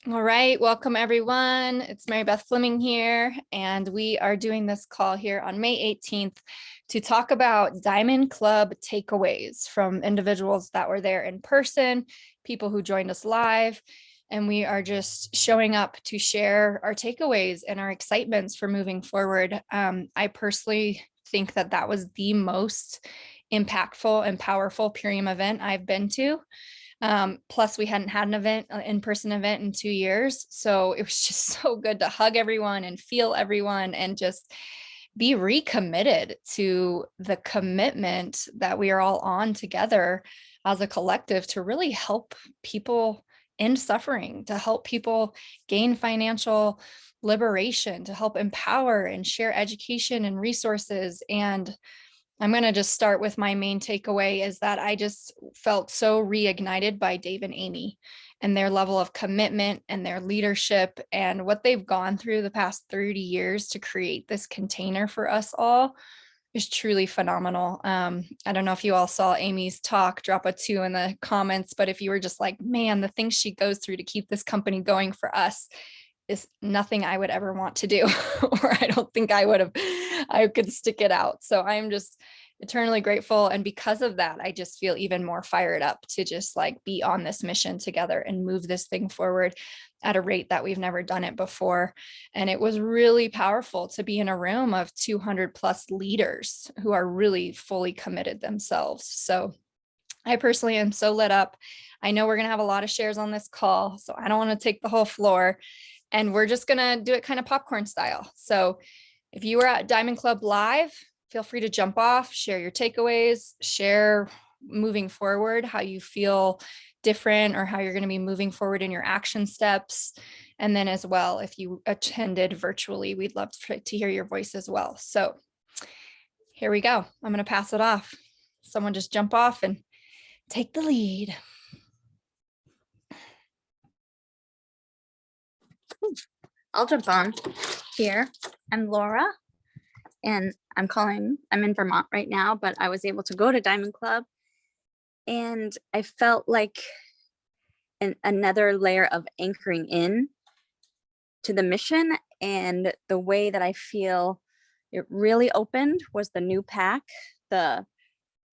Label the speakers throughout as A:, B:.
A: All right, welcome everyone. It's Mary Beth Flemming here, and we are doing this call here on May 18th to talk about Diamond Club takeaways from individuals that were there in person, people who joined us live, and we are just showing up to share our takeaways and our excitements for moving forward. I personally think that that was the most impactful and powerful Purium event I've been to. Plus we hadn't had an in-person event in 2 years. So it was just so good to hug everyone and feel everyone and just be recommitted to the commitment that we are all on together as a collective to really help people end suffering, to help people gain financial liberation, to help empower and share education and resources. And I'm going to just start with my main takeaway is that I just felt so reignited by Dave and Amy and their level of commitment and their leadership and what they've gone through the past 30 years to create this container for us all is truly phenomenal. I don't know if you all saw Amy's talk, drop a 2 in the comments, but if you were just like, man, the things she goes through to keep this company going for us is nothing I would ever want to do, or I don't think I could stick it out. So I'm just eternally grateful. And because of that, I just feel even more fired up to just like be on this mission together and move this thing forward at a rate that we've never done it before. And it was really powerful to be in a room of 200 plus leaders who are really fully committed themselves. So I personally am so lit up. I know we're going to have a lot of shares on this call, so I don't want to take the whole floor. And we're just going to do it kind of popcorn style. So if you were at Diamond Club Live, feel free to jump off, share your takeaways, share moving forward, how you feel different or how you're going to be moving forward in your action steps. And then as well, if you attended virtually, we'd love to hear your voice as well. So here we go. I'm going to pass it off. Someone just jump off and take the lead.
B: I'll jump on here. I'm Laura, and I'm in Vermont right now, but I was able to go to Diamond Club, and I felt like another layer of anchoring in to the mission. And the way that I feel it really opened was the new pack, the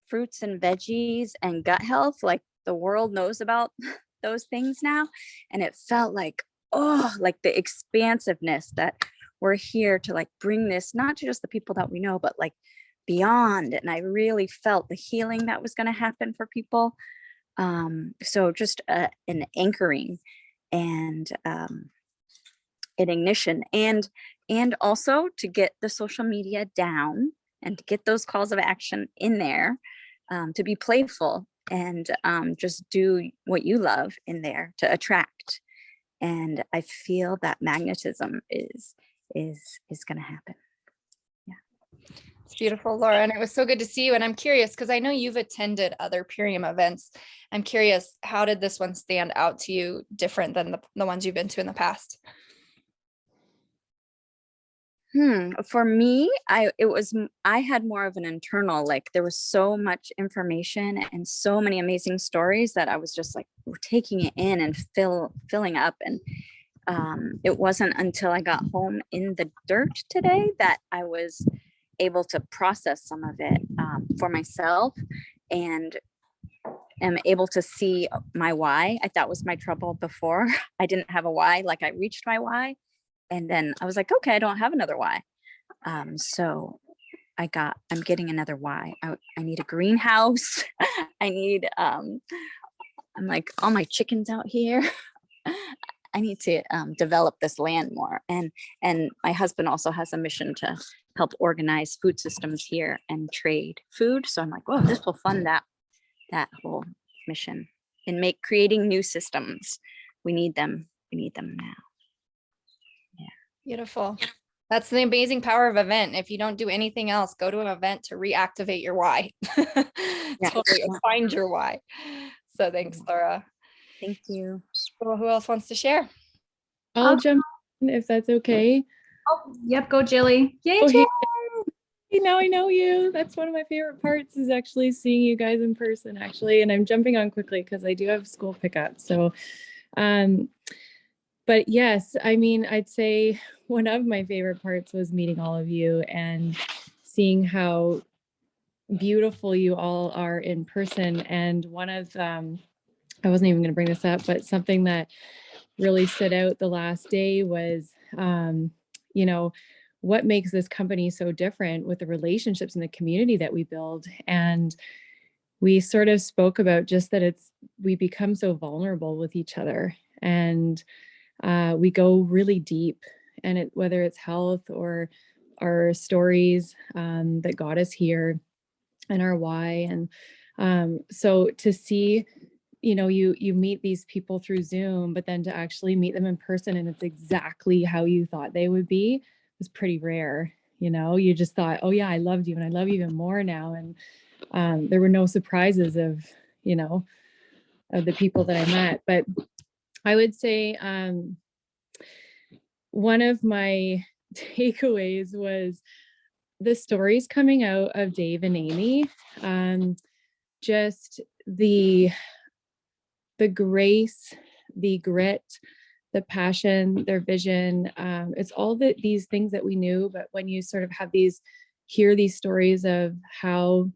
B: fruits and veggies and gut health. Like the world knows about those things now. And it felt like, like the expansiveness that we're here to like bring this, not to just the people that we know, but like beyond. And I really felt the healing that was going to happen for people. So just an anchoring and an ignition and also to get the social media down and to get those calls of action in there, to be playful and just do what you love in there to attract. And I feel that magnetism is going to happen. Yeah.
A: It's beautiful, Laura. And it was so good to see you. And I'm curious, because I know you've attended other Purium events. I'm curious, how did this one stand out to you different than the ones you've been to in the past?
B: For me, I had more of an internal, like there was so much information and so many amazing stories that I was just like taking it in and filling up. And it wasn't until I got home in the dirt today that I was able to process some of it for myself and am able to see my why. That was my trouble before. I didn't have a why, like I reached my why. And then I was like, okay, I don't have another why. So I'm getting another why. I need a greenhouse. I need, I'm like all my chickens out here. I need to develop this land more. And my husband also has a mission to help organize food systems here and trade food. So I'm like, whoa, this will fund that whole mission and creating new systems. We need them now.
A: Beautiful. That's the amazing power of event. If you don't do anything else, go to an event to reactivate your why. Totally find your why. So thanks, Laura.
B: Thank you.
A: Well, who else wants to share?
C: I'll jump in if that's okay.
D: Oh, yep. Go, Jilly. Yay,
C: Jilly. Now I know you. That's one of my favorite parts is actually seeing you guys in person, actually. And I'm jumping on quickly because I do have school pickup. So But yes, I mean, I'd say one of my favorite parts was meeting all of you and seeing how beautiful you all are in person. And one of, I wasn't even going to bring this up, but something that really stood out the last day was, you know, what makes this company so different with the relationships and the community that we build. And we sort of spoke about just that we become so vulnerable with each other, and we go really deep, and whether it's health or our stories that got us here and our why. And so to see, you meet these people through Zoom, but then to actually meet them in person and it's exactly how you thought they would be was pretty rare. You just thought, oh yeah, I loved you and I love you even more now. And there were no surprises of the people that I met. But I would say one of my takeaways was the stories coming out of Dave and Amy. Just the grace, the grit, the passion, their vision. It's all these things that we knew, but when you sort of hear these stories of how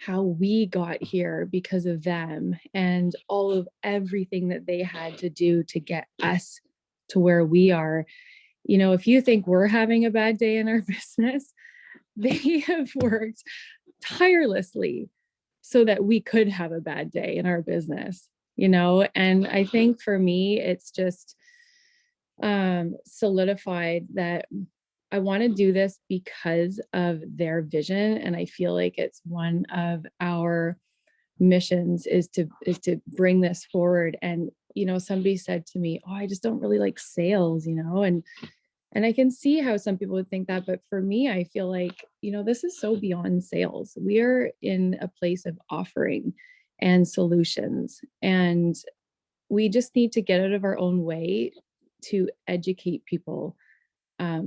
C: we got here because of them and all of everything that they had to do to get us to where we are. If you think we're having a bad day in our business, they have worked tirelessly so that we could have a bad day in our business, and I think for me, it's just solidified that I want to do this because of their vision. And I feel like it's one of our missions is to bring this forward. And, somebody said to me, oh, I just don't really like sales, and I can see how some people would think that, but for me, I feel like, this is so beyond sales. We are in a place of offering and solutions, and we just need to get out of our own way to educate people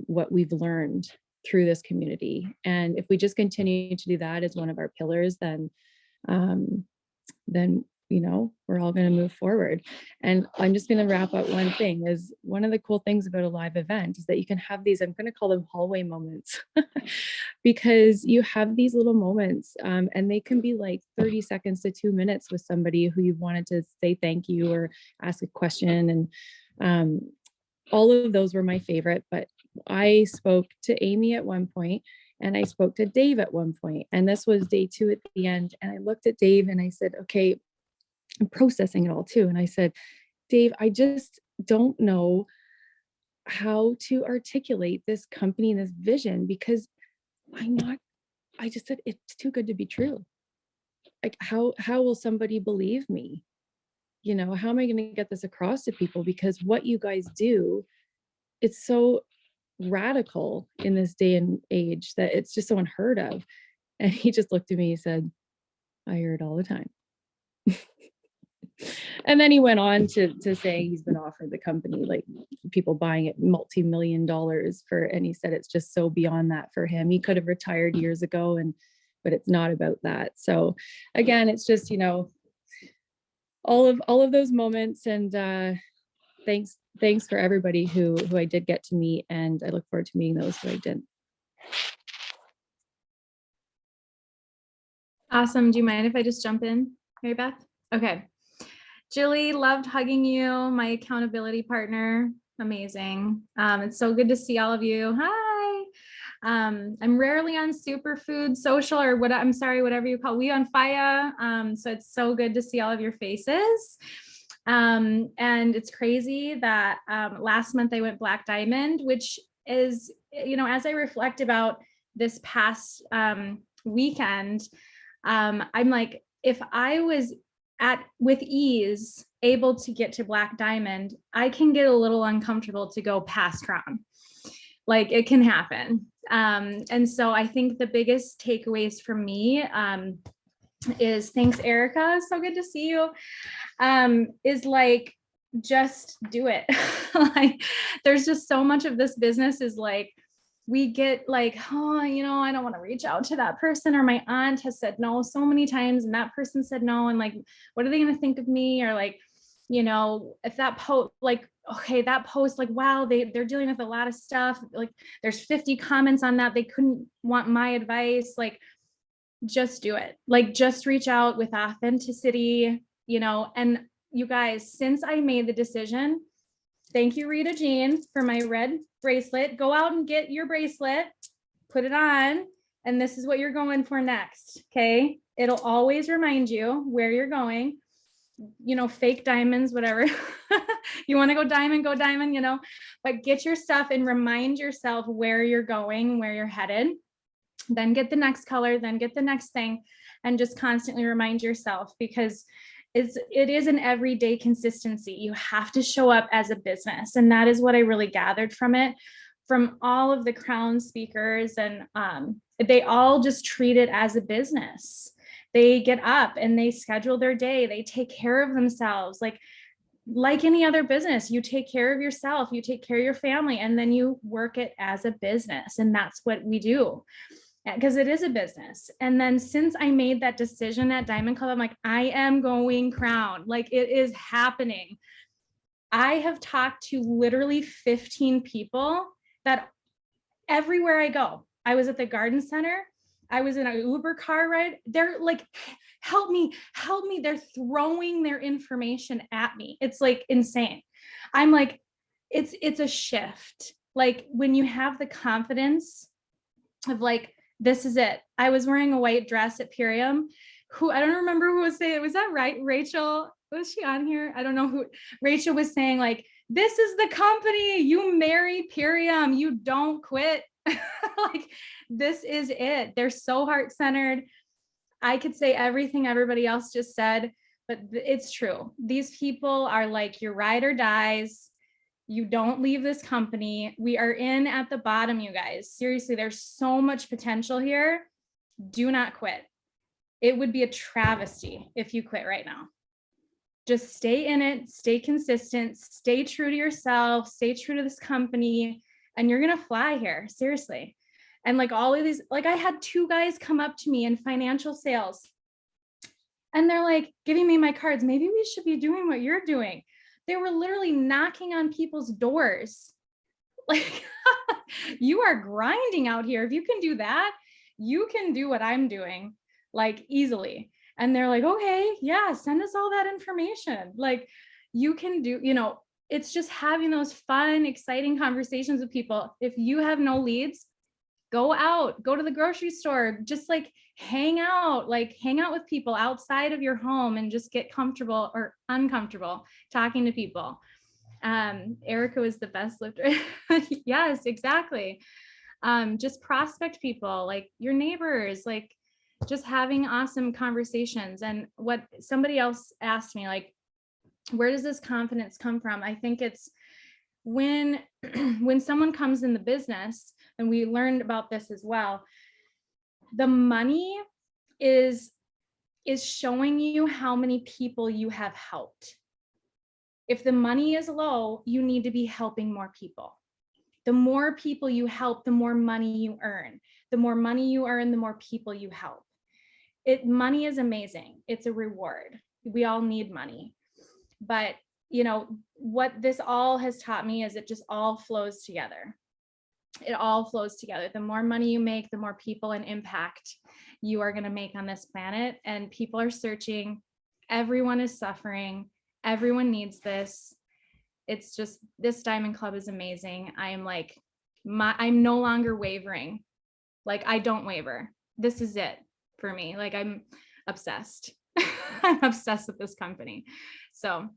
C: what we've learned through this community. And if we just continue to do that as one of our pillars, then we're all going to move forward. And I'm just going to wrap up one thing is one of the cool things about a live event is that you can have these, I'm going to call them hallway moments, because you have these little moments and they can be like 30 seconds to 2 minutes with somebody who you wanted to say thank you or ask a question. And all of those were my favorite, but I spoke to Amy at one point and I spoke to Dave at one point, and this was day 2 at the end. And I looked at Dave and I said, okay, I'm processing it all too. And I said, Dave, I just don't know how to articulate this company and this vision because I just said, it's too good to be true. Like, how will somebody believe me? How am I going to get this across to people? Because what you guys do, it's so radical in this day and age that it's just so unheard of. And he just looked at me and said, I hear it all the time. And then he went on to say he's been offered the company, like people buying it multi-million dollars for, and he said it's just so beyond that for him. He could have retired years ago, but it's not about that. So again, it's just, all of those moments. And thanks for everybody who I did get to meet, and I look forward to meeting those who I didn't.
D: Awesome. Do you mind if I just jump in, Mary Beth? Okay. Jilly, loved hugging you, my accountability partner. Amazing. It's so good to see all of you. Hi. I'm rarely on Superfood Social or whatever you call We on Fire. So it's so good to see all of your faces. And it's crazy that last month I went Black Diamond, which is, as I reflect about this past weekend, I'm like, if I was with ease able to get to Black Diamond, I can get a little uncomfortable to go past Crown. Like, it can happen. And so I think the biggest takeaways for me is, thanks, Erica, so good to see you, is like, just do it. Like, there's just so much of this business is like, we get like, oh, I don't want to reach out to that person, or my aunt has said no so many times and that person said no, and like, what are they going to think of me? Or like, if that like, okay, that post, like, wow, they're dealing with a lot of stuff. Like there's 50 comments on that. They couldn't want my advice. Like, just do it. Like, just reach out with authenticity, and you guys, since I made the decision, thank you, Rita Jean, for my red bracelet. Go out and get your bracelet, put it on, and this is what you're going for next. Okay. It'll always remind you where you're going, fake diamonds, whatever. You want to go diamond, but get your stuff and remind yourself where you're going, where you're headed. Then get the next color, then get the next thing, and just constantly remind yourself, because it is an everyday consistency. You have to show up as a business. And that is what I really gathered from it, from all of the Crown speakers. And they all just treat it as a business. They get up and they schedule their day. They take care of themselves. Like any other business, you take care of yourself, you take care of your family, and then you work it as a business. And that's what we do, because it is a business. And then since I made that decision at Diamond Club, I'm like, I am going Crown. Like, it is happening. I have talked to literally 15 people that everywhere I go. I was at the garden center. I was in an Uber car ride. They're like, help me. They're throwing their information at me. It's like insane. I'm like, it's a shift. Like, when you have the confidence of like, this is it. I was wearing a white dress at Purium. I don't remember who was saying it. Was that right? Rachel, was she on here? I don't know who. Rachel was saying like, this is the company. You marry Purium. You don't quit. Like, this is it. They're so heart-centered. I could say everything everybody else just said, but it's true. These people are like your ride or dies. You don't leave this company. We are in at the bottom, you guys. Seriously, there's so much potential here. Do not quit. It would be a travesty if you quit right now. Just stay in it, stay consistent, stay true to yourself, stay true to this company, and you're going to fly here. Seriously. And like all of these, like I had 2 guys come up to me in financial sales and they're like giving me my cards. Maybe we should be doing what you're doing. They were literally knocking on people's doors. Like, you are grinding out here. If you can do that, you can do what I'm doing, like, easily. And they're like, okay, yeah, send us all that information. Like, you can do, it's just having those fun, exciting conversations with people. If you have no leads, go out, go to the grocery store, just like hang out with people outside of your home and just get comfortable or uncomfortable talking to people. Erica was the best lifter. Yes, exactly. Just prospect people, like your neighbors, like just having awesome conversations. And what somebody else asked me, like, where does this confidence come from? I think it's when someone comes in the business, and we learned about this as well, the money is showing you how many people you have helped. If the money is low, you need to be helping more people. The more people you help, the more money you earn. The more money you earn, the more people you help. Money is amazing. It's a reward. We all need money. But what this all has taught me is it just all flows together. It all flows together. The more money you make, the more people and impact you are going to make on this planet. And people are searching. Everyone is suffering. Everyone needs this. It's just, this Diamond Club is amazing. I am like, I'm no longer wavering. Like, I don't waver. This is it for me. Like, I'm obsessed. I'm obsessed with this company. So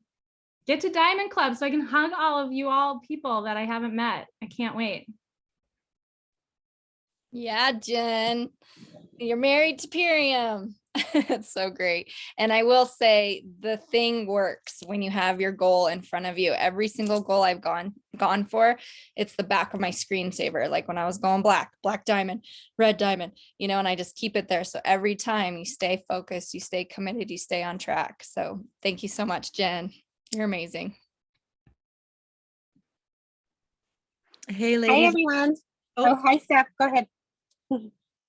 D: get to Diamond Club so I can hug all of you all people that I haven't met. I can't wait.
A: Yeah, Jen, you're married to Purium. It's so great. And I will say the thing works when you have your goal in front of you. Every single goal I've gone for, it's the back of my screensaver. Like when I was going black diamond, red diamond, and I just keep it there. So every time you stay focused, you stay committed, you stay on track. So thank you so much, Jen. You're amazing.
E: Hey,
F: Hi,
E: ladies.
F: everyone.
E: Oh.
F: Oh, hi, Steph. Go ahead.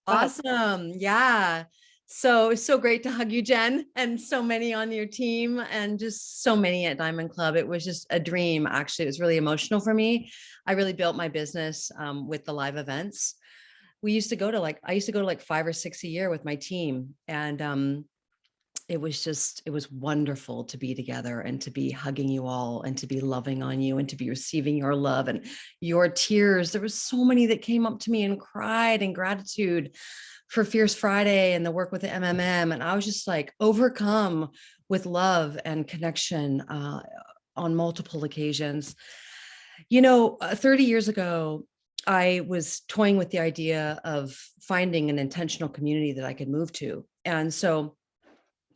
E: Awesome. Yeah. So it's so great to hug you, Jen, and so many on your team and just so many at Diamond Club. It was just a dream. Actually, it was really emotional for me. I really built my business with the live events. I used to go to like 5 or 6 a year with my team. And it was wonderful to be together and to be hugging you all and to be loving on you and to be receiving your love and your tears. There was so many that came up to me and cried in gratitude for Fierce Friday and the work with the MMM. And I was just like overcome with love and connection on multiple occasions. 30 years ago, I was toying with the idea of finding an intentional community that I could move to. And so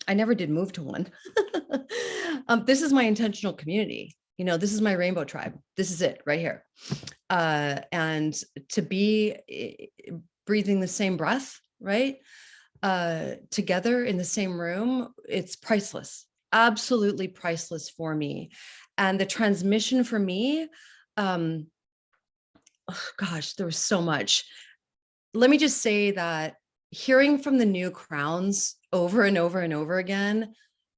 E: I never did move to one. This is my intentional community. This is my rainbow tribe. This is it right here. And to be breathing the same breath, right? Together in the same room, it's priceless, absolutely priceless for me. And the transmission for me, oh gosh, there was so much. Let me just say that hearing from the new crowns over and over and over again,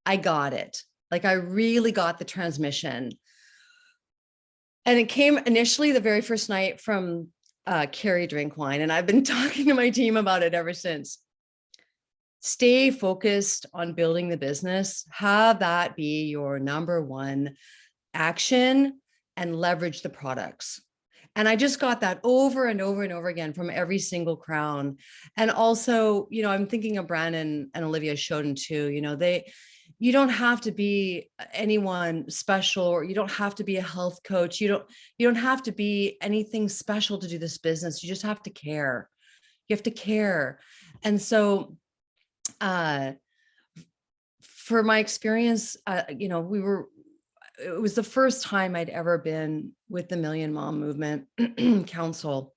E: I got it. Like I really got the transmission. And it came initially the very first night from Carrie Drink Wine. And I've been talking to my team about it ever since. Stay focused on building the business. Have that be your number one action and leverage the products. And I just got that over and over and over again from every single crown. And also, I'm thinking of Brandon and Olivia Shoden too. You don't have to be anyone special, or you don't have to be a health coach. You don't have to be anything special to do this business. You just have to care. You have to care. And so, for my experience, it was the first time I'd ever been with the Million Mom Movement Council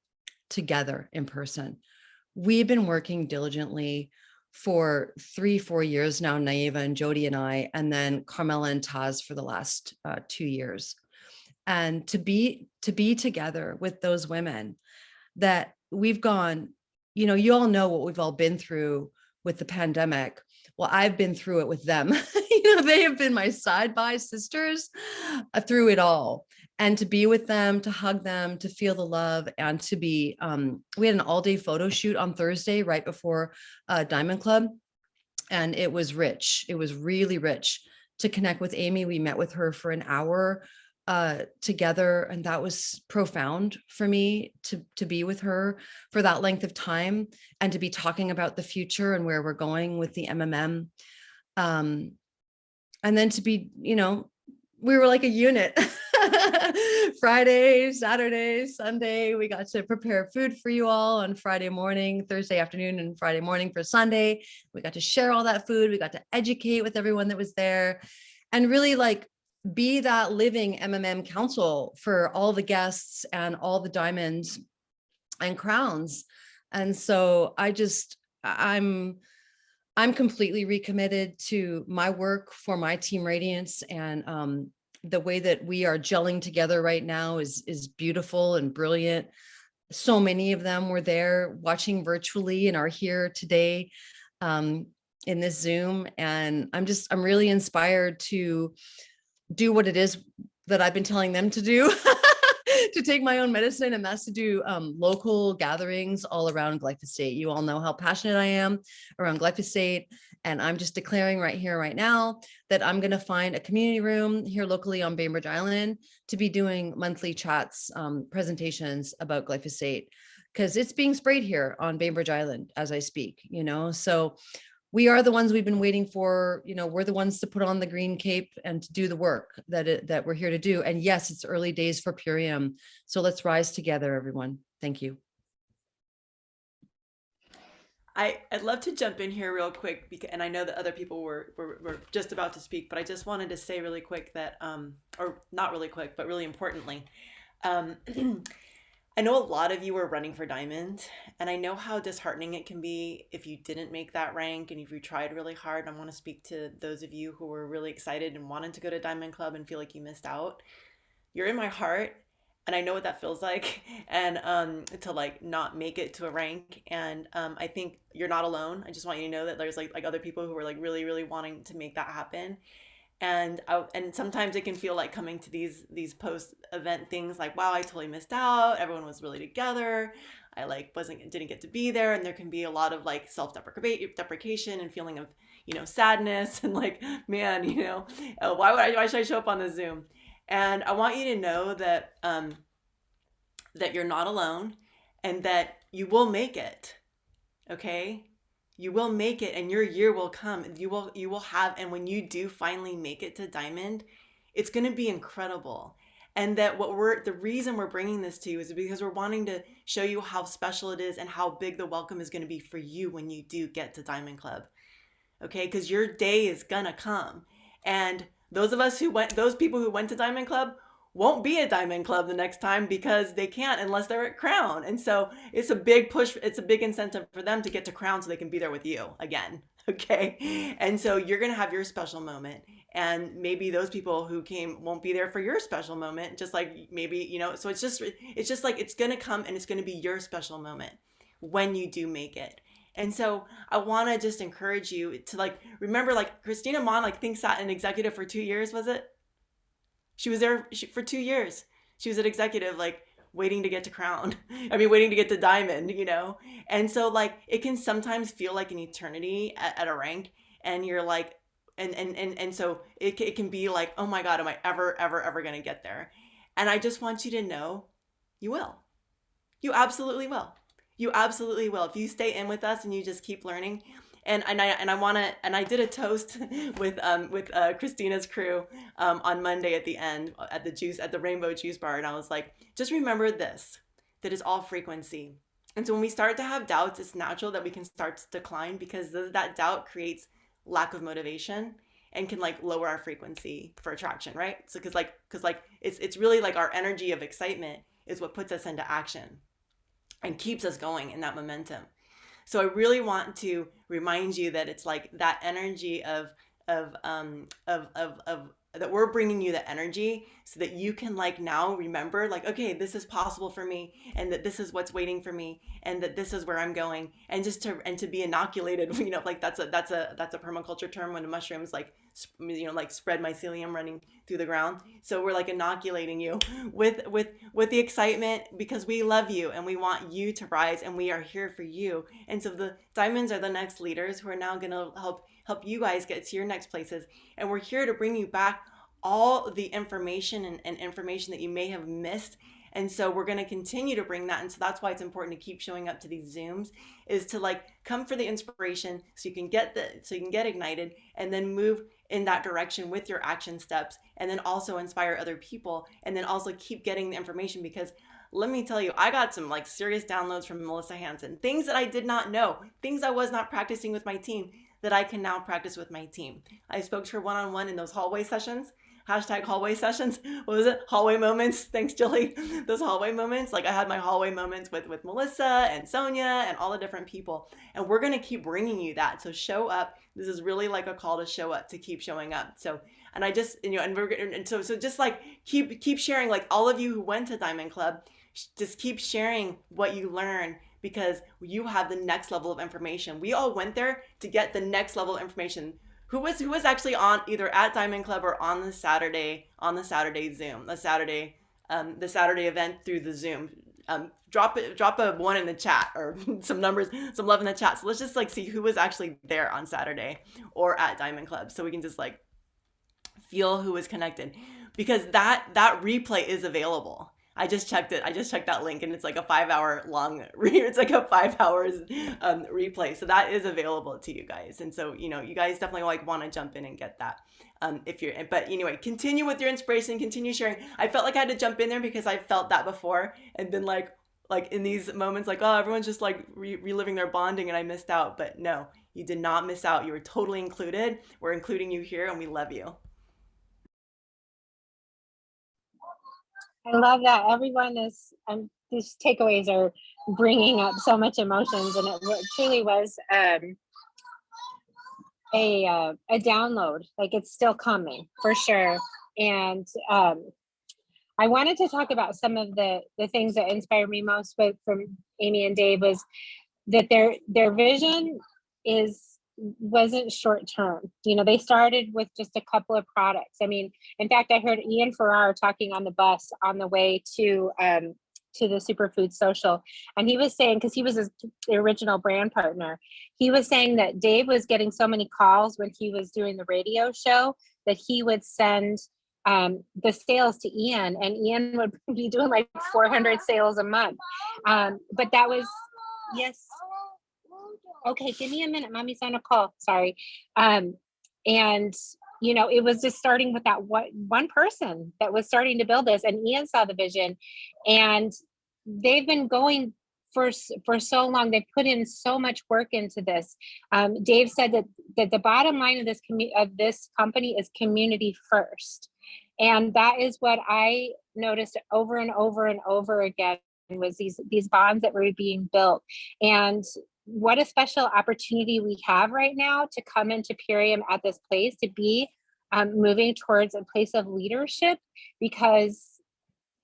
E: together in person. We've been working diligently for 3-4 years now, Naiva and Jody and I, and then Carmela and Taz for the last 2 years. And to be together with those women that we've gone, you all know what we've all been through with the pandemic. Well, I've been through it with them. They have been my side-by sisters through it all. And to be with them, to hug them, to feel the love, and to be, we had an all-day photo shoot on Thursday right before Diamond Club. And it was rich. It was really rich to connect with Amy. We met with her for an hour together, and that was profound for me to be with her for that length of time and to be talking about the future and where we're going with the MMM. And then to be, we were like a unit. Friday, Saturday, Sunday, we got to prepare food for you all on Friday morning, Thursday afternoon, and Friday morning for Sunday. We got to share all that food. We got to educate with everyone that was there and really be that living MMM council for all the guests and all the diamonds and crowns. And so I'm completely recommitted to my work for my team Radiance, and the way that we are gelling together right now is beautiful and brilliant. So many of them were there watching virtually and are here today in this Zoom. And I'm really inspired to do what it is that I've been telling them to do, to take my own medicine, and that's to do local gatherings all around glyphosate. You all know how passionate I am around glyphosate, and I'm just declaring right here, right now, that I'm going to find a community room here locally on Bainbridge Island to be doing monthly chats, presentations about glyphosate, because it's being sprayed here on Bainbridge Island as I speak, so we are the ones we've been waiting for. We're the ones to put on the green cape and to do the work that we're here to do. And yes, it's early days for Purium. So let's rise together, everyone. Thank you.
F: I'd love to jump in here real quick, and I know that other people were just about to speak, but I just wanted to say really quick that, or not really quick, but really importantly, I know a lot of you are running for Diamond, and I know how disheartening it can be if you didn't make that rank and if you tried really hard. I want to speak to those of you who were really excited and wanted to go to Diamond Club and feel like you missed out. You're in my heart, and I know what that feels like, and to like not make it to a rank. And I think you're not alone. I just want you to know that there's like other people who are like really really wanting to make that happen. And sometimes it can feel like coming to these post event things like, wow, I totally missed out. Everyone was really together. I like didn't get to be there, and there can be a lot of like deprecation and feeling of, sadness and like, man, why should I show up on the Zoom? And I want you to know that that you're not alone, and that you will make it. Okay? You will make it, and your year will come. You will have, and when you do finally make it to Diamond, it's going to be incredible. And that the reason we're bringing this to you is because we're wanting to show you how special it is and how big the welcome is going to be for you when you do get to Diamond Club. Okay? Because your day is going to come. And those people who went to Diamond Club won't be at Diamond Club the next time because they can't unless they're at Crown. And so it's a big push. It's a big incentive for them to get to Crown so they can be there with you again. Okay. And so you're going to have your special moment. And maybe those people who came won't be there for your special moment. Just like maybe, so it's just like, it's going to come and it's going to be your special moment when you do make it. And so I want to just encourage you to like, remember like Christina Mon, like think sat an executive for 2 years, was it? She was there for 2 years. She was an executive, like waiting to get to Crown. Waiting to get to Diamond, And so like, it can sometimes feel like an eternity at a rank, and you're like, and so it can be like, oh my God, am I ever going to get there? And I just want you to know you will. You absolutely will. You absolutely will. If you stay in with us and you just keep learning. And I did a toast with Christina's crew on Monday at the end at the Rainbow Juice Bar, and I was like, just remember this, that is all frequency. And so when we start to have doubts, it's natural that we can start to decline, because that doubt creates lack of motivation and can like lower our frequency for attraction, right? So because it's really like our energy of excitement is what puts us into action and keeps us going in that momentum. So I really want to remind you that it's like that energy of that we're bringing you the energy so that you can like now remember like, okay, this is possible for me, and that this is what's waiting for me, and that this is where I'm going, and just to be inoculated, like that's a permaculture term when the mushrooms like spread mycelium running through the ground. So we're like inoculating you with the excitement, because we love you and we want you to rise, and we are here for you. And so the diamonds are the next leaders who are now going to help you guys get to your next places. And we're here to bring you back all the information and information that you may have missed. And so we're going to continue to bring that. And so that's why it's important to keep showing up to these Zooms, is to like come for the inspiration so you can get ignited, and then move in that direction with your action steps, and then also inspire other people, and then also keep getting the information. Because let me tell you, I got some like serious downloads from Melissa Hansen, things that I did not know, things I was not practicing with my team that I can now practice with my team. I spoke to her one-on-one in those hallway sessions. #hallway sessions. What was it? Hallway moments. Thanks, Jilly. Those hallway moments. Like I had my hallway moments with Melissa and Sonia and all the different people. And we're going to keep bringing you that. So show up. This is really like a call to show up, to keep showing up. So, and I just, so just like keep sharing, like all of you who went to Diamond Club, just keep sharing what you learn, because you have the next level of information. We all went there to get the next level of information. Who was actually on either at Diamond Club or on the Saturday Zoom, the Saturday event through the Zoom. Drop a 1 in the chat, or some numbers, some love in the chat. So let's just like see who was actually there on Saturday or at Diamond Club, so we can just like feel who was connected, because that replay is available. I just checked it. I just checked that link, and it's like a 5-hour long, it's like a 5 hours replay. So that is available to you guys. And so, you guys definitely like want to jump in and get that. But anyway, continue with your inspiration, continue sharing. I felt like I had to jump in there because I felt that before, and then like in these moments, like, oh, everyone's just like reliving their bonding and I missed out. But no, you did not miss out. You were totally included. We're including you here, and we love you.
G: I love that everyone is, these takeaways are bringing up so much emotions, and it truly was a download. Like it's still coming for sure. And I wanted to talk about some of the things that inspired me most, but from Amy and Dave, was that their vision wasn't short term. You know, they started with just a couple of products. I mean, in fact, I heard Ian Farrar talking on the bus on the way to the Superfood Social, and he was saying, because he was the original brand partner, he was saying that Dave was getting so many calls when he was doing the radio show that he would send the sales to Ian, and Ian would be doing like 400 sales a month. But that was, yes. Okay, give me a minute. Mommy's on a call. Sorry. And, you know, it was just starting with that one person that was starting to build this, and Ian saw the vision, and they've been going for so long. They've put in so much work into this. Dave said that the bottom line of this company is community first. And that is what I noticed over and over and over again, was these bonds that were being built. And what a special opportunity we have right now to come into Purium at this place, to be moving towards a place of leadership, because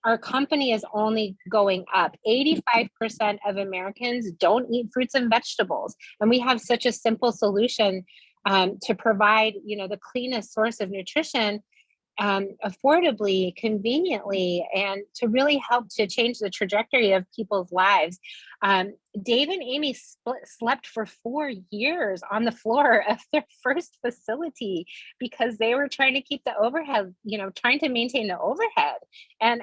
G: our company is only going up. 85% of Americans don't eat fruits and vegetables. And we have such a simple solution to provide, you know, the cleanest source of nutrition affordably, conveniently, and to really help to change the trajectory of people's lives. Dave and Amy slept for 4 years on the floor of their first facility because they were trying to keep the overhead, you know, trying to maintain the overhead. And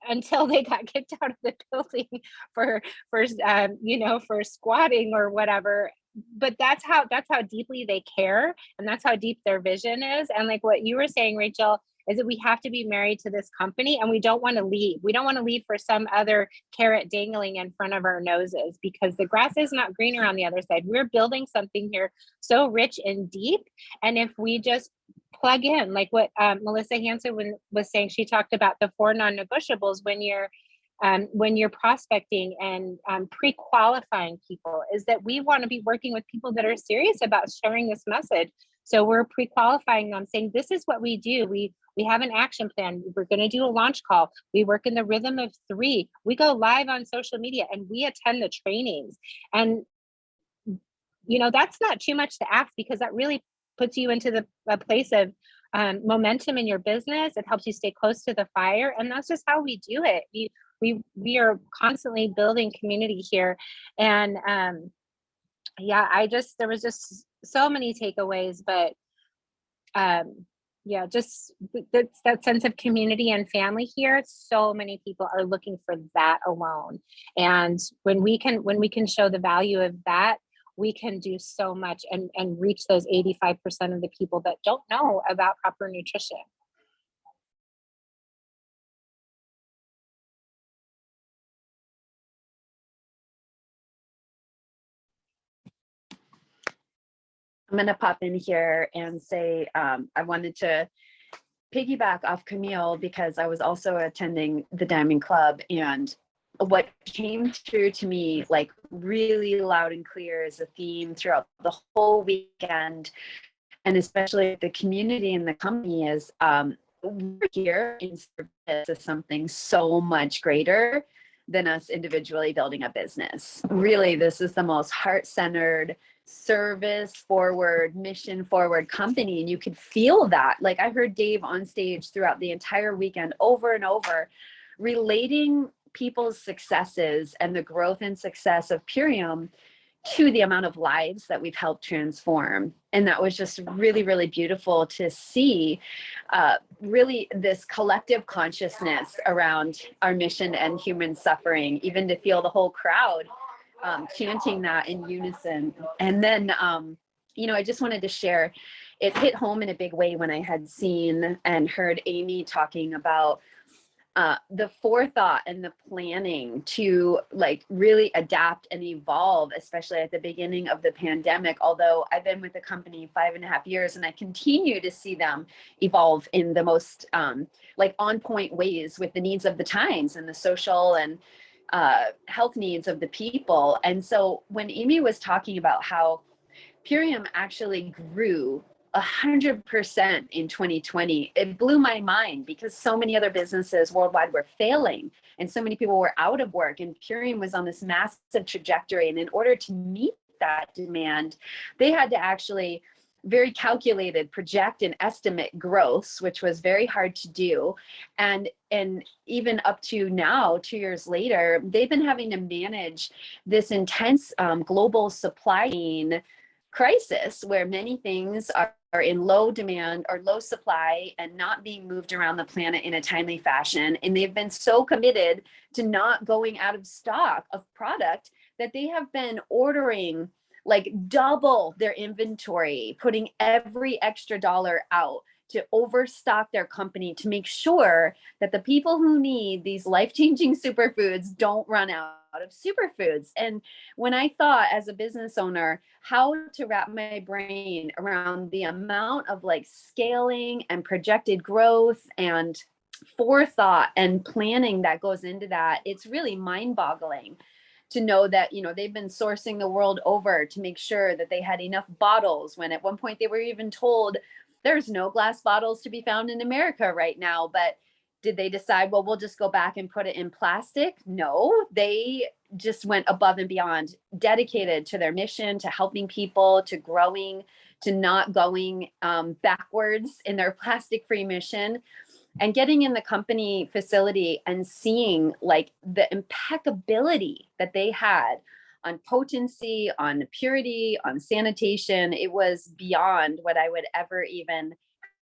G: until they got kicked out of the building for you know, for squatting or whatever. But that's how deeply they care, and that's how deep their vision is. And like what you were saying, Rachel, is that we have to be married to this company, and we don't want to leave. We don't want to leave for some other carrot dangling in front of our noses, because the grass is not greener on the other side. We're building something here so rich and deep. And if we just plug in, like what Melissa Hansen was saying, she talked about the 4 non-negotiables when you're prospecting and pre-qualifying people, is that we want to be working with people that are serious about sharing this message. So we're pre-qualifying them, saying, this is what we do. We have an action plan. We're going to do a launch call. We work in the rhythm of 3. We go live on social media, and we attend the trainings. And, you know, that's not too much to ask, because that really puts you into a place of momentum in your business. It helps you stay close to the fire. And that's just how we do it. We are constantly building community here. And yeah, there was just so many takeaways, but yeah, just that sense of community and family here. So many people are looking for that alone. And when we can show the value of that, we can do so much and reach those 85% of the people that don't know about proper nutrition.
H: I'm going to pop in here and say I wanted to piggyback off Camille, because I was also attending the Diamond Club, and what came through to me like really loud and clear as a theme throughout the whole weekend, and especially the community and the company, is we're here in service of something so much greater than us individually building a business. Really, this is the most heart-centered, service forward, mission forward company. And you could feel that. Like, I heard Dave on stage throughout the entire weekend over and over, relating people's successes and the growth and success of Purium to the amount of lives that we've helped transform. And that was just really, really beautiful to see, really this collective consciousness around our mission and human suffering, even to feel the whole crowd chanting that in unison. And then, you know, I just wanted to share, it hit home in a big way when I had seen and heard Amy talking about the forethought and the planning to like really adapt and evolve, especially at the beginning of the pandemic. Although I've been with the company 5.5 years, and I continue to see them evolve in the most like on point ways with the needs of the times and the social and health needs of the people. And so when Amy was talking about how Purium actually grew 100% in 2020. It blew my mind because so many other businesses worldwide were failing and so many people were out of work, and Purium was on this massive trajectory. And in order to meet that demand, they had to actually very calculated project and estimate growth, which was very hard to do. And even up to now, 2 years later, they've been having to manage this intense global supply chain crisis where many things are in low demand or low supply and not being moved around the planet in a timely fashion. And they've been so committed to not going out of stock of product that they have been ordering like double their inventory, putting every extra dollar out to overstock their company to make sure that the people who need these life-changing superfoods don't run out of superfoods. And when I thought as a business owner, how to wrap my brain around the amount of like scaling and projected growth and forethought and planning that goes into that, it's really mind-boggling to know that, you know, they've been sourcing the world over to make sure that they had enough bottles, when at one point they were even told there's no glass bottles to be found in America right now. But did they decide, well, we'll just go back and put it in plastic? No, they just went above and beyond, dedicated to their mission, to helping people, to growing, to not going backwards in their plastic-free mission. And getting in the company facility and seeing like the impeccability that they had on potency, on purity, on sanitation, it was beyond what I would ever even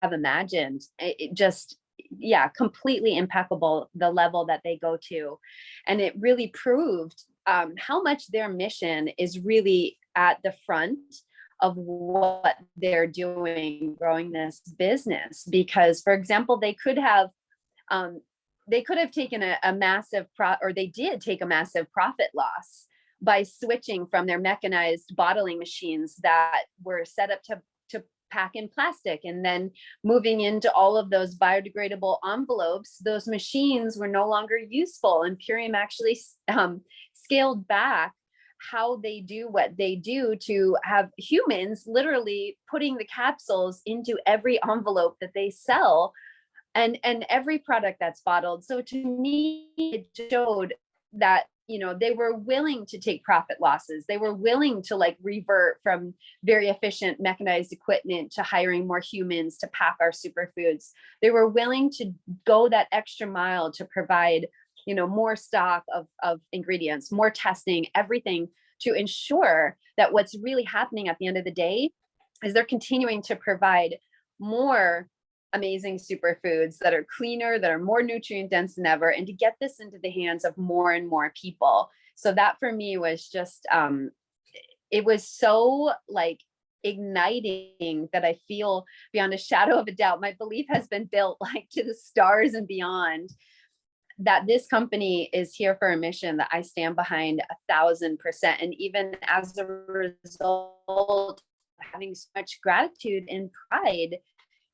H: have imagined. It just, yeah, completely impeccable, the level that they go to. And it really proved how much their mission is really at the front of what they're doing, growing this business. Because, for example, they could have taken a massive or they did take a massive profit loss by switching from their mechanized bottling machines that were set up to pack in plastic, and then moving into all of those biodegradable envelopes. Those machines were no longer useful, and Purium actually scaled back how they do what they do to have humans literally putting the capsules into every envelope that they sell and every product that's bottled. So to me, it showed that, you know, they were willing to take profit losses. They were willing to like revert from very efficient mechanized equipment to hiring more humans to pack our superfoods. They were willing to go that extra mile to provide, you know, more stock of ingredients, more testing, everything to ensure that what's really happening at the end of the day is they're continuing to provide more amazing superfoods that are cleaner, that are more nutrient dense than ever, and to get this into the hands of more and more people. So that for me was just, it was so like igniting that I feel beyond a shadow of a doubt, my belief has been built like to the stars and beyond, that this company is here for a mission that I stand behind 1,000%. And even as a result, having so much gratitude and pride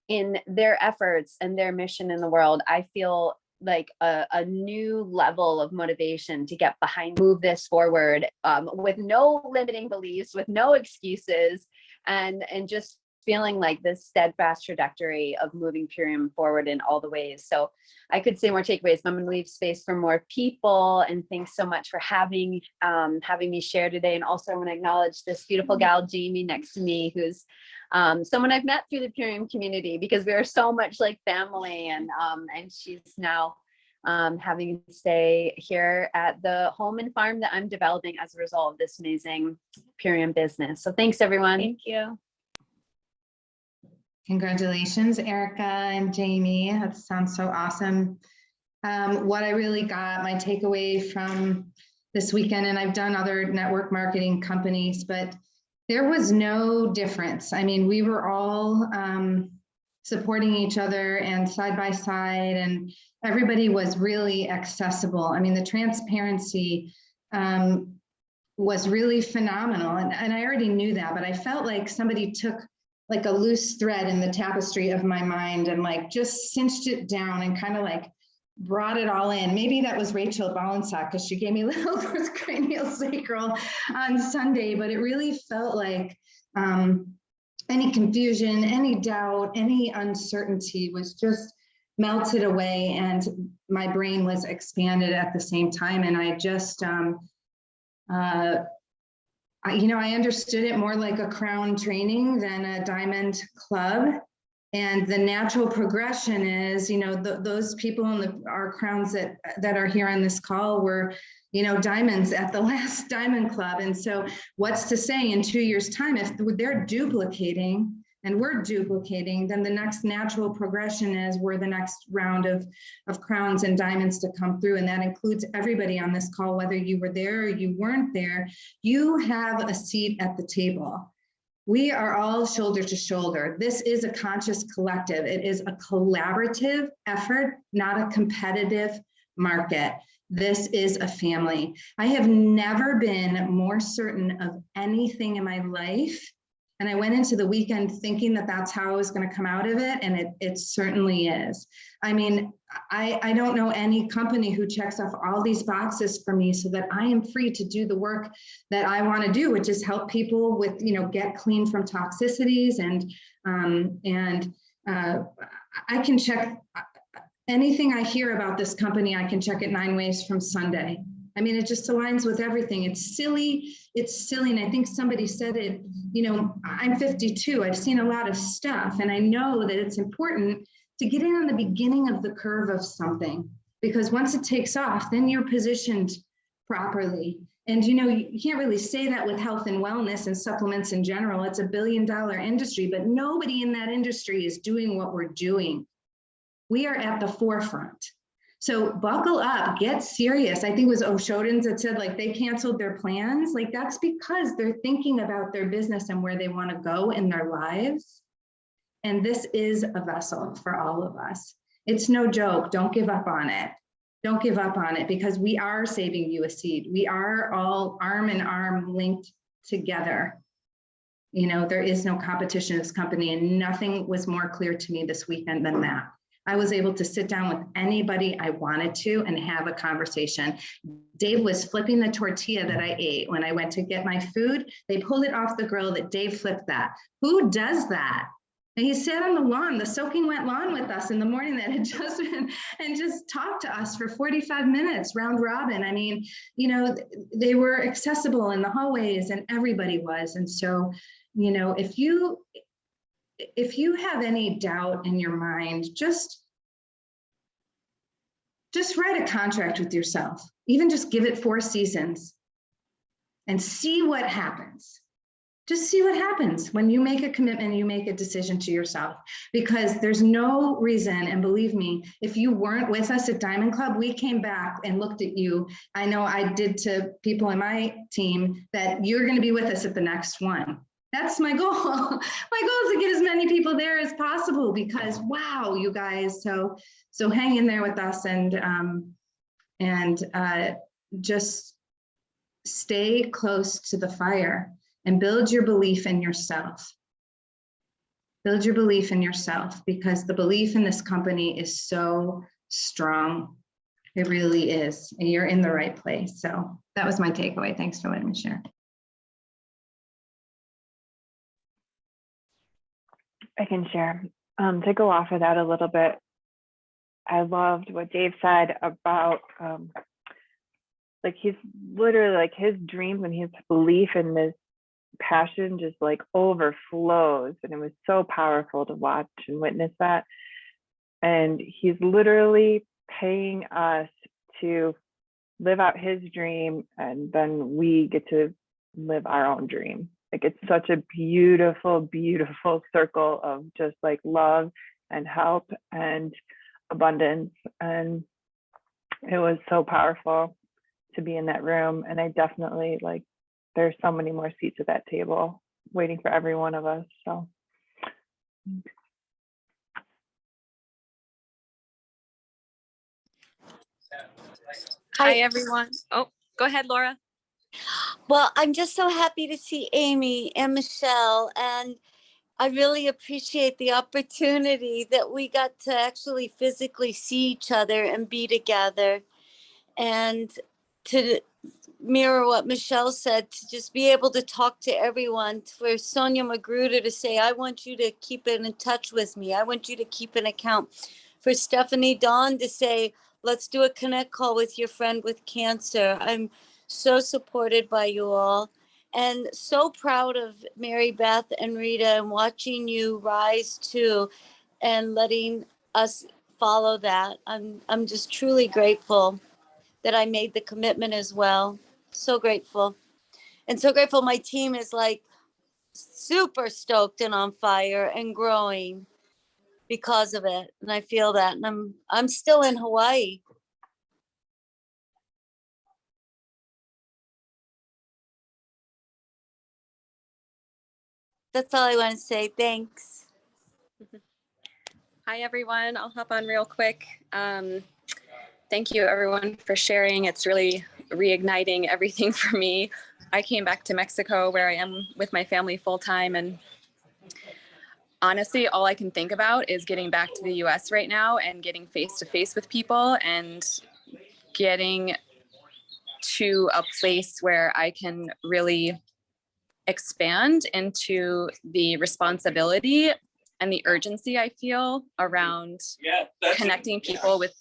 H: in their efforts and their mission in the world, I feel like a new level of motivation to get behind, move this forward with no limiting beliefs, with no excuses, and just feeling like this steadfast trajectory of moving Purium forward in all the ways. So I could say more takeaways, but I'm going to leave space for more people. And thanks so much for having me share today. And also I want to acknowledge this beautiful gal, Jamie, next to me, who's someone I've met through the Purium community, because we are so much like family. And she's now having to stay here at the home and farm that I'm developing as a result of this amazing Purium business. So thanks, everyone.
B: Thank you.
I: Congratulations, Erica and Jamie. That sounds so awesome. What I really got, my takeaway from this weekend, and I've done other network marketing companies, but there was no difference. I mean, we were all supporting each other and side by side, and everybody was really accessible. I mean, the transparency was really phenomenal. And I already knew that, but I felt like somebody took like a loose thread in the tapestry of my mind and like just cinched it down and kind of like brought it all in. Maybe that was Rachel Balensack, because she gave me a little cranial sacral on Sunday, but it really felt like any confusion, any doubt, any uncertainty was just melted away, and my brain was expanded at the same time. And I just, I understood it more like a crown training than a diamond club. And the natural progression is, those people in our crowns that are here on this call were, diamonds at the last diamond club. And so what's to say in 2 years' time, if they're duplicating and we're duplicating, then the next natural progression is we're the next round of crowns and diamonds to come through. And that includes everybody on this call, whether you were there or you weren't there, you have a seat at the table. We are all shoulder to shoulder. This is a conscious collective. It is a collaborative effort, not a competitive market. This is a family. I have never been more certain of anything in my life. And I went into the weekend thinking that that's how I was going to come out of it. And it certainly is. I mean, I don't know any company who checks off all these boxes for me so that I am free to do the work that I want to do, which is help people with, get clean from toxicities. And I can check anything I hear about this company. I can check it 9 ways from Sunday. I mean, it just aligns with everything. It's silly. It's silly. And I think somebody said it, I'm 52. I've seen a lot of stuff. And I know that it's important to get in on the beginning of the curve of something, because once it takes off, then you're positioned properly. And, you can't really say that with health and wellness and supplements in general. It's $1 billion industry, but nobody in that industry is doing what we're doing. We are at the forefront. So buckle up, get serious. I think it was Oshodins that said like they canceled their plans. Like that's because they're thinking about their business and where they want to go in their lives. And this is a vessel for all of us. It's no joke. Don't give up on it. Don't give up on it, because we are saving you a seed. We are all arm in arm linked together. There is no competition in this company, and nothing was more clear to me this weekend than that. I was able to sit down with anybody I wanted to and have a conversation. Dave was flipping the tortilla that I ate when I went to get my food. They pulled it off the grill that Dave flipped that. Who does that? And he sat on the lawn, the soaking wet lawn with us in the morning that had just been, and just talked to us for 45 minutes, round robin. I mean, they were accessible in the hallways and everybody was. And so, if you have any doubt in your mind, just write a contract with yourself. Even just give it 4 seasons and see what happens. Just see what happens when you make a commitment and you make a decision to yourself, because there's no reason. And believe me, if you weren't with us at Diamond Club, we came back and looked at you. I know I did to people in my team, that you're going to be with us at the next one. That's my goal. My goal is to get as many people there as possible, because wow, you guys. So hang in there with us and just stay close to the fire and build your belief in yourself. Build your belief in yourself, because the belief in this company is so strong. It really is. And you're in the right place. So that was my takeaway. Thanks for letting me share.
J: I can share. To go off of that a little bit, I loved what Dave said about like he's literally like his dreams and his belief in this passion just like overflows, and it was so powerful to watch and witness that. And he's literally paying us to live out his dream, and then we get to live our own dream. Like it's such a beautiful, beautiful circle of just like love and help and abundance. And it was so powerful to be in that room. And I definitely like, there's so many more seats at that table waiting for every one of us. So.
B: Hi, everyone. Oh, go ahead, Laura.
K: Well, I'm just so happy to see Amy and Michelle, and I really appreciate the opportunity that we got to actually physically see each other and be together. And to mirror what Michelle said, to just be able to talk to everyone, for Sonia Magruder to say, I want you to keep in touch with me. I want you to keep an account. For Stephanie Dawn to say, let's do a connect call with your friend with cancer. I'm so supported by you all, and so proud of Mary Beth and Rita, and watching you rise too and letting us follow that. I'm just truly grateful that I made the commitment as well. So grateful. And so grateful my team is like super stoked and on fire and growing because of it. And I feel that. And I'm still in Hawaii. That's all I want to say. Thanks.
L: Hi, everyone. I'll hop on real quick. Thank you, everyone, for sharing. It's really reigniting everything for me. I came back to Mexico, where I am with my family full time. And honestly, all I can think about is getting back to the US right now and getting face to face with people and getting to a place where I can really expand into the responsibility and the urgency I feel around connecting people with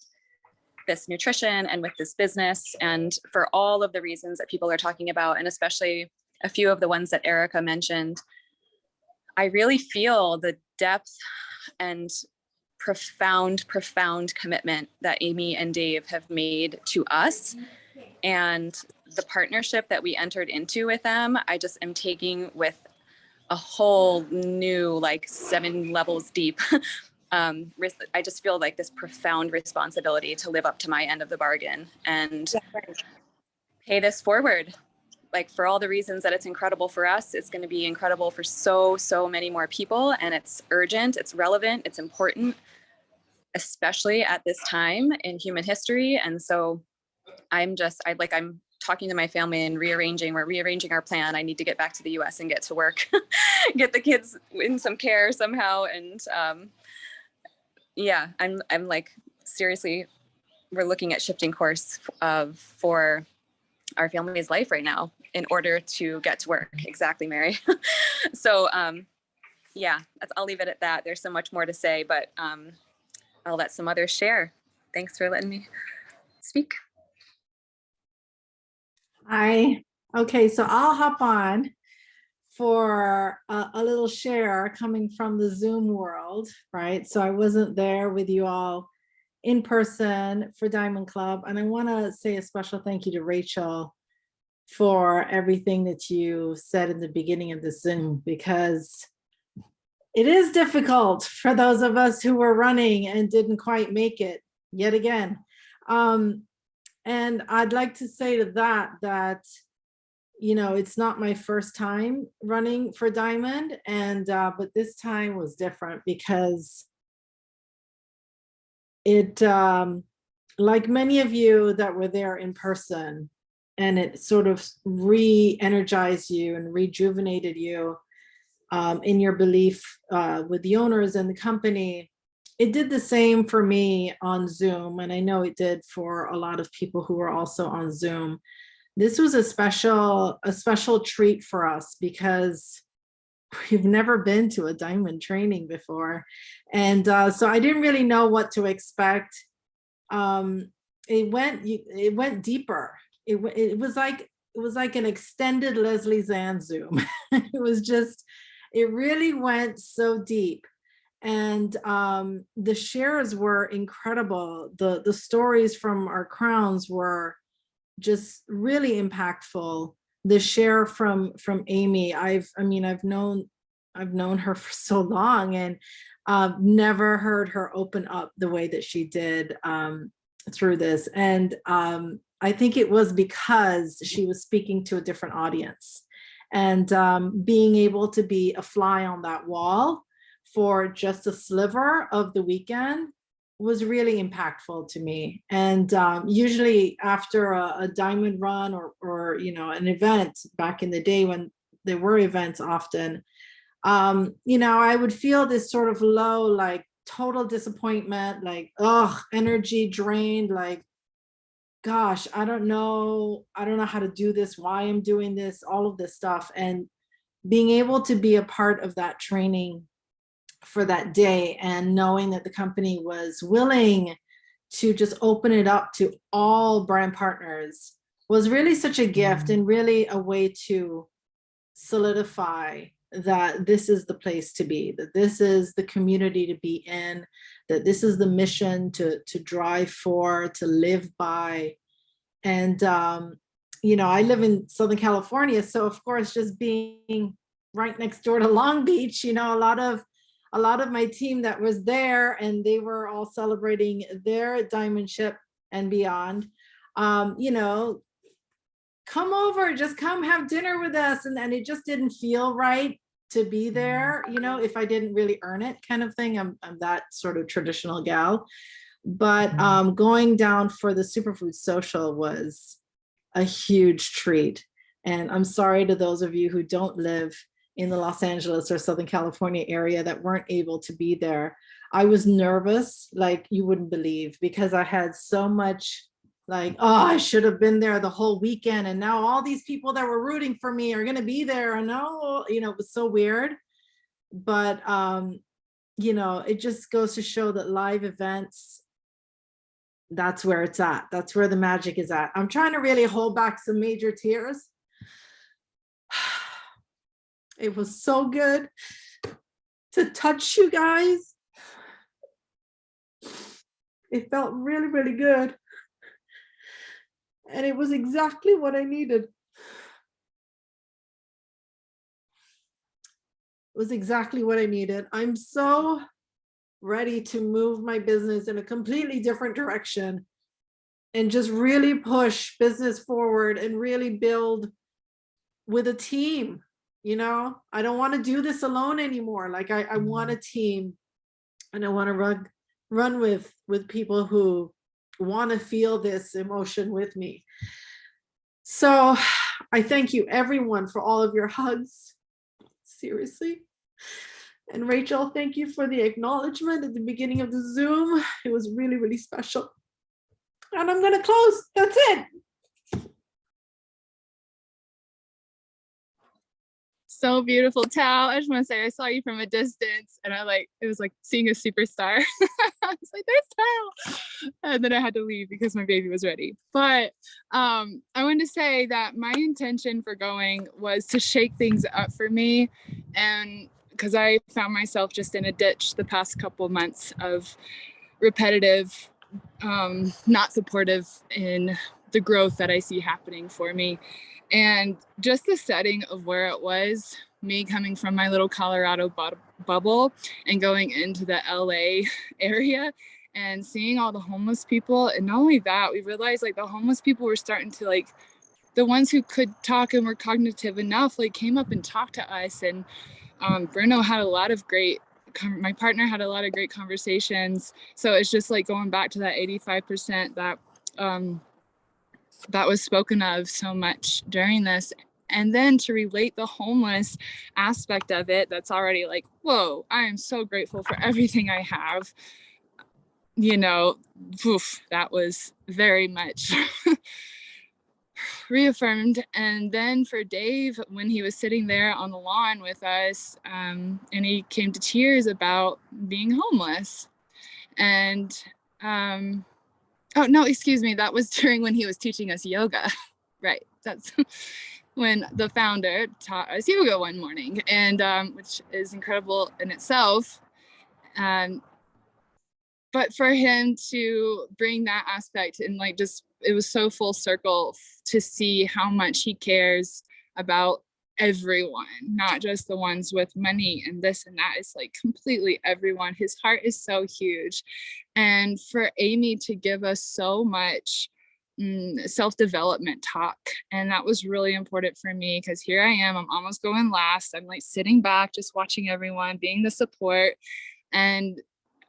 L: this nutrition and with this business, and for all of the reasons that people are talking about, and especially a few of the ones that Erica mentioned. I really feel the depth and profound commitment that Amy and Dave have made to us, and the partnership that we entered into with them. I just am taking with a whole new, like 7 levels deep. I just feel like this profound responsibility to live up to my end of the bargain and pay this forward. Like, for all the reasons that it's incredible for us, it's going to be incredible for so many more people. And it's urgent, it's relevant, it's important, especially at this time in human history. And so I'm talking to my family and we're rearranging our plan. I need to get back to the US and get to work, get the kids in some care somehow. And yeah, I'm like, seriously, we're looking at shifting course for our family's life right now in order to get to work. Exactly, Mary. So yeah, I'll leave it at that. There's so much more to say, but I'll let some others share. Thanks for letting me speak.
M: Okay, so I'll hop on for a little share coming from the Zoom world, right? So I wasn't there with you all in person for Diamond Club. And I want to say a special thank you to Rachel for everything that you said in the beginning of the Zoom, because it is difficult for those of us who were running and didn't quite make it yet again. And I'd like to say to that, you know, it's not my first time running for Diamond, and but this time was different because it, like many of you that were there in person, and it sort of re-energized you and rejuvenated you in your belief with the owners and the company. It did the same for me on Zoom, and I know it did for a lot of people who were also on Zoom. This was a special treat for us because we've never been to a Diamond training before, and so I didn't really know what to expect. It went deeper. It was like an extended Leslie Zahn Zoom. It really went so deep. And the shares were incredible. The stories from our crowns were just really impactful. The share from Amy, I've known her for so long, and never heard her open up the way that she did through this. And I think it was because she was speaking to a different audience, and being able to be a fly on that wall for just a sliver of the weekend was really impactful to me. And usually after a Diamond run or you know, an event back in the day when there were events often, you know, I would feel this sort of low, like total disappointment, like, oh, energy drained, like gosh, I don't know how to do this, why I'm doing this, all of this stuff. And being able to be a part of that training for that day, and knowing that the company was willing to just open it up to all brand partners, was really such a gift, and really a way to solidify that this is the place to be, that this is the community to be in, that this is the mission to drive for, to live by. And you know, I live in Southern California, so of course, just being right next door to Long Beach, you know, a lot of my team that was there, and they were all celebrating their diamond ship and beyond, you know, come over, just come have dinner with us. And it just didn't feel right to be there, you know, if I didn't really earn it, kind of thing. I'm that sort of traditional gal. But going down for the Superfood Social was a huge treat. And I'm sorry to those of you who don't live in the Los Angeles or Southern California area that weren't able to be there. I was nervous, like you wouldn't believe, because I had so much like, oh, I should have been there the whole weekend. And now all these people that were rooting for me are going to be there. And no, you know, it was so weird. But, you know, it just goes to show that live events, that's where it's at. That's where the magic is at. I'm trying to really hold back some major tears. It was so good to touch you guys. It felt really, really good. And it was exactly what I needed. It was exactly what I needed. I'm so ready to move my business in a completely different direction and just really push business forward and really build with a team. You know, I don't want to do this alone anymore. Like I want a team, and I want to run with people who want to feel this emotion with me. So I thank you everyone for all of your hugs. Seriously. And Rachel, thank you for the acknowledgement at the beginning of the Zoom. It was really, really special. And I'm going to close. That's it.
L: So beautiful, Tao. I just want to say I saw you from a distance, and it was like seeing a superstar. I was like, there's Tao. And then I had to leave because my baby was ready. But I wanted to say that my intention for going was to shake things up for me, and because I found myself just in a ditch the past couple months of repetitive, not supportive in the growth that I see happening for me. And just the setting of where it was, me coming from my little Colorado bubble and going into the LA area and seeing all the homeless people. And not only that, we realized like the homeless people were starting to, like, the ones who could talk and were cognitive enough, like came up and talked to us. And Bruno had a lot of great, my partner had a lot of great conversations. So it's just like going back to that 85% that that was spoken of so much during this. And then to relate the homeless aspect of it, that's already like, whoa, I am so grateful for everything I have. You know, that was very much reaffirmed. And then for Dave, when he was sitting there on the lawn with us, and he came to tears about being homeless. And oh, no, excuse me. That was during when he was teaching us yoga. Right. That's when the founder taught us yoga one morning, and which is incredible in itself. But for him to bring that aspect and like just, it was so full circle to see how much he cares about everyone, not just the ones with money and this and that. Is like completely everyone. His heart is so huge. And for Amy to give us so much self-development talk, and that was really important for me, because here I am, I'm almost going last, I'm like sitting back just watching everyone, being the support. And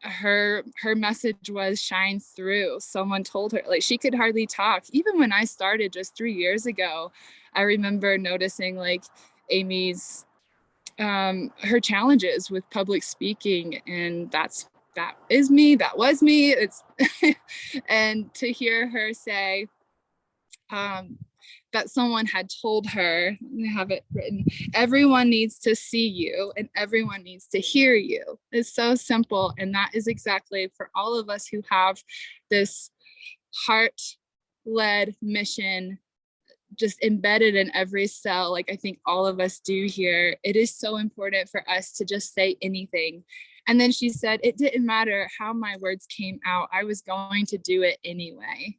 L: her message was shine through. Someone told her, like, she could hardly talk. Even when I started just 3 years ago, I remember noticing like Amy's her challenges with public speaking, and that was me. It's and to hear her say, that someone had told her. I have it written. Everyone needs to see you and everyone needs to hear you. It's so simple. And that is exactly for all of us who have this heart-led mission just embedded in every cell, like I think all of us do here. It is so important for us to just say anything. And then she said, it didn't matter how my words came out, I was going to do it anyway.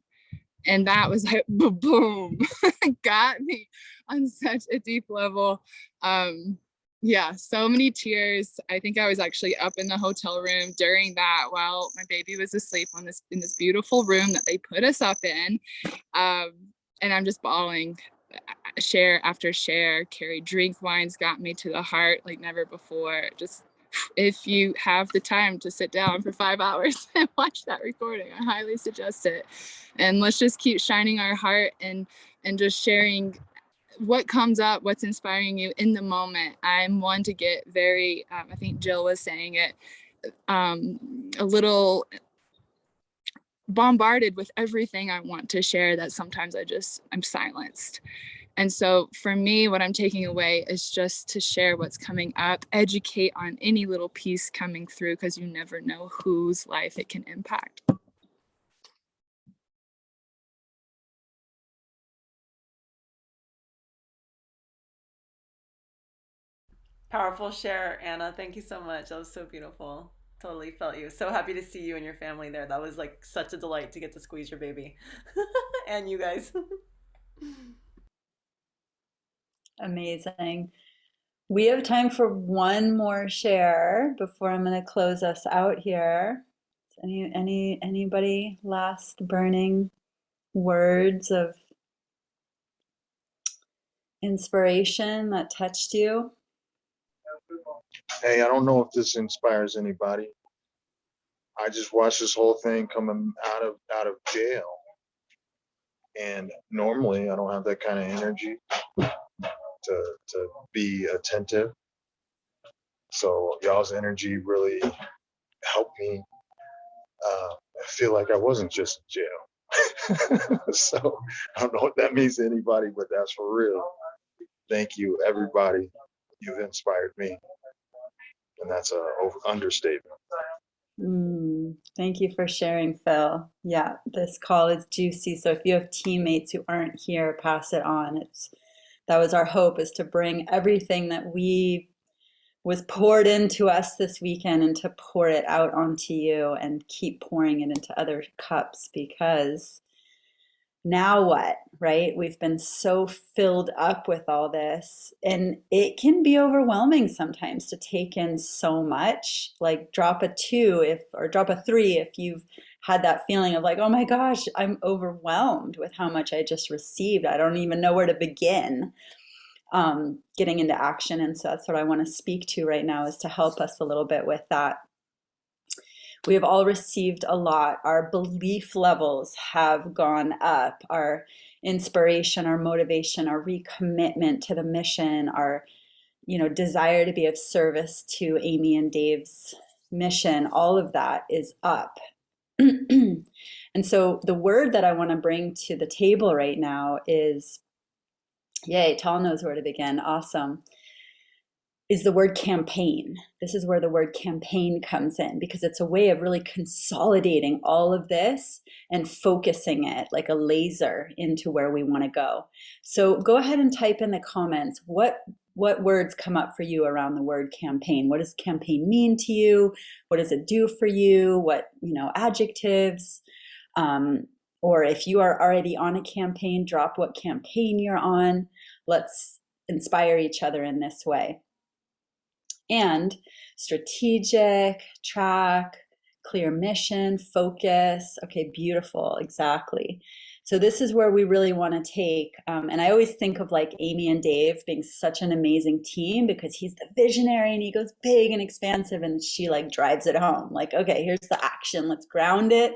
L: And that was like, boom, got me on such a deep level. Yeah, so many tears. I think I was actually up in the hotel room during that while my baby was asleep in this beautiful room that they put us up in. And I'm just bawling. Share after share. Carrie drink wines got me to the heart like never before. Just if you have the time to sit down for 5 hours and watch that recording, I highly suggest it. And let's just keep shining our heart and just sharing what comes up, what's inspiring you in the moment. I'm one to get very, I think Jill was saying it, a little bombarded with everything I want to share that sometimes I'm silenced. And so for me, what I'm taking away is just to share what's coming up, educate on any little piece coming through, because you never know whose life it can impact.
F: Powerful share, Anna. Thank you so much. That was so beautiful. Totally felt you. So happy to see you and your family there. That was like such a delight to get to squeeze your baby and you guys.
N: Amazing. We have time for one more share before I'm going to close us out here. Anybody last burning words of inspiration that touched you?
O: Hey, I don't know if this inspires anybody. I just watched this whole thing coming out of jail. And normally I don't have that kind of energy to be attentive. So y'all's energy really helped me feel like I wasn't just in jail. So I don't know what that means to anybody, but that's for real. Thank you, everybody. You've inspired me. And that's an understatement.
N: Thank you for sharing, Phil. Yeah, this call is juicy. So if you have teammates who aren't here, pass it on. That was our hope, is to bring everything that was poured into us this weekend and to pour it out onto you and keep pouring it into other cups, because now what, right? We've been so filled up with all this, and it can be overwhelming sometimes to take in so much. Like drop a 2 or drop a 3 if you've had that feeling of like, oh my gosh, I'm overwhelmed with how much I just received. I don't even know where to begin getting into action. And so that's what I want to speak to right now, is to help us a little bit with that. We have all received a lot. Our belief levels have gone up. Our inspiration, our motivation, our recommitment to the mission, our desire to be of service to Amy and Dave's mission, all of that is up. And so the word that I want to bring to the table right now is, yay, Tal knows where to begin. Awesome. Is the word campaign. This is where the word campaign comes in, because it's a way of really consolidating all of this and focusing it like a laser into where we want to go. So go ahead and type in the comments what words come up for you around the word campaign. What does campaign mean to you? What does it do for you? What, adjectives? Or if you are already on a campaign, drop what campaign you're on. Let's inspire each other in this way. And strategic, track, clear mission, focus. Okay, beautiful, exactly. So this is where we really want to take, and I always think of like Amy and Dave being such an amazing team, because he's the visionary and he goes big and expansive, and she like drives it home. Like, okay, here's the action. Let's ground it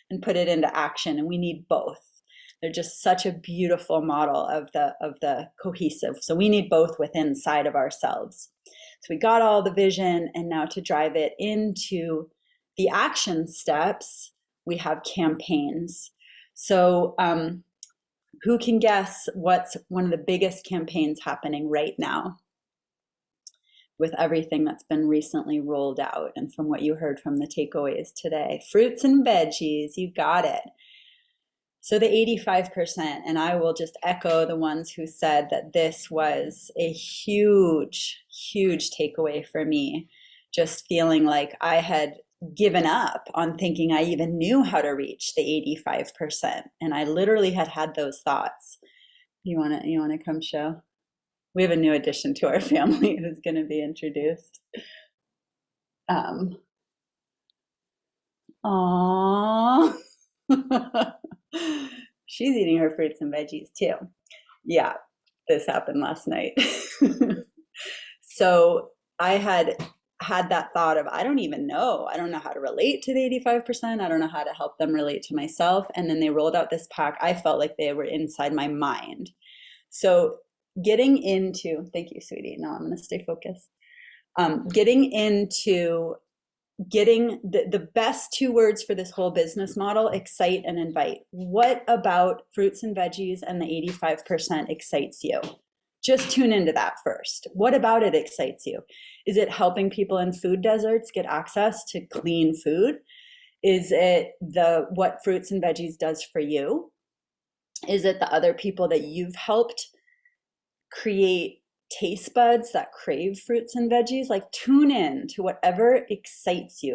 N: and put it into action. And we need both. They're just such a beautiful model of the cohesive. So we need both within inside of ourselves. So we got all the vision, and now to drive it into the action steps, we have campaigns. So Who can guess what's one of the biggest campaigns happening right now with everything that's been recently rolled out and from what you heard from the takeaways today? Fruits and veggies, you got it. So the 85%, and I will just echo the ones who said that this was a huge, huge takeaway for me. Just feeling like I had given up on thinking I even knew how to reach the 85%. And I literally had those thoughts. You wanna come show? We have a new addition to our family who's gonna be introduced. Aww. She's eating her fruits and veggies too. Yeah, this happened last night. So I had that thought of, I don't know how to relate to the 85%. I don't know how to help them relate to myself. And then they rolled out this pack. I felt like they were inside my mind. So getting into, thank you, sweetie. No, I'm going to stay focused. Getting the best two words for this whole business model: excite and invite. What about fruits and veggies and the 85% excites you? Just tune into that first. What about it excites you? Is it helping people in food deserts get access to clean food? Is it what fruits and veggies does for you? Is it the other people that you've helped create taste buds that crave fruits and veggies? Like, tune in to whatever excites you.